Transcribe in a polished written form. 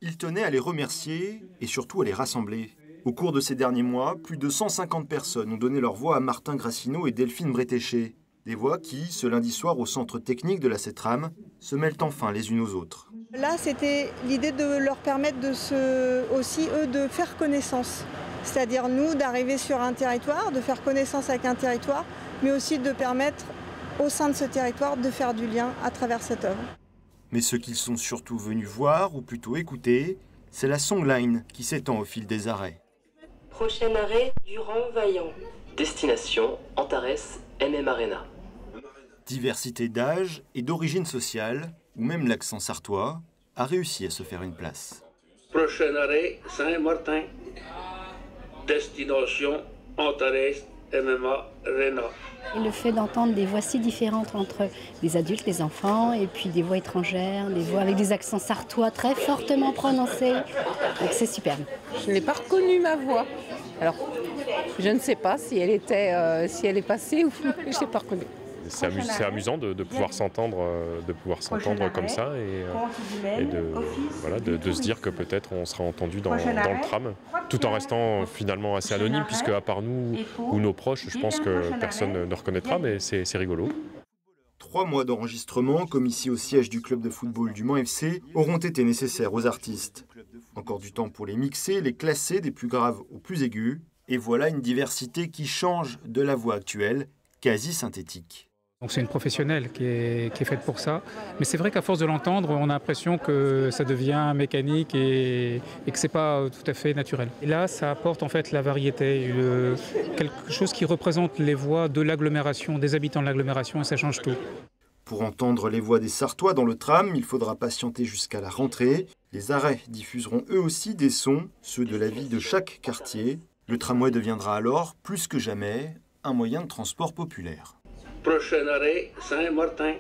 Il tenait à les remercier et surtout à les rassembler. Au cours de ces derniers mois, plus de 150 personnes ont donné leur voix à Martin Grassineau et Delphine Bretéché. Des voix qui, ce lundi soir au centre technique de la CETRAM, se mêlent enfin les unes aux autres. Là, c'était l'idée de leur permettre aussi, eux, de faire connaissance. C'est-à-dire, nous, d'arriver sur un territoire, de faire connaissance avec un territoire, mais aussi de permettre, au sein de ce territoire, de faire du lien à travers cette œuvre. Mais ce qu'ils sont surtout venus voir, ou plutôt écouter, c'est la songline qui s'étend au fil des arrêts. Prochain arrêt, Durand-Vaillant. Destination, Antares, MM Arena. Diversité d'âge et d'origine sociale, ou même l'accent sartois, a réussi à se faire une place. Prochain arrêt, Saint-Martin. Destination, Antares, MMA Arena. Et le fait d'entendre des voix si différentes entre les adultes, les enfants, et puis des voix étrangères, des voix avec des accents sartois très fortement prononcés, donc c'est superbe. Je n'ai pas reconnu ma voix. Alors, je ne sais pas si elle est passée ou je n'ai pas reconnu. C'est amusant de pouvoir s'entendre comme ça et de se dire que peut-être on sera entendu dans le tram, tout en restant finalement assez anonyme, puisque à part nous ou nos proches, je pense que personne ne reconnaîtra, mais c'est rigolo. 3 mois d'enregistrement, comme ici au siège du club de football du Mans FC, auront été nécessaires aux artistes. Encore du temps pour les mixer, les classer des plus graves aux plus aigus, et voilà une diversité qui change de la voix actuelle, quasi synthétique. Donc c'est une professionnelle qui est faite pour ça. Mais c'est vrai qu'à force de l'entendre, on a l'impression que ça devient mécanique et que c'est pas tout à fait naturel. Et là, ça apporte en fait la variété, quelque chose qui représente les voix de l'agglomération, des habitants de l'agglomération, et ça change tout. Pour entendre les voix des Sartois dans le tram, il faudra patienter jusqu'à la rentrée. Les arrêts diffuseront eux aussi des sons, ceux de la vie de chaque quartier. Le tramway deviendra alors, plus que jamais, un moyen de transport populaire. Prochain arrêt, Saint-Martin.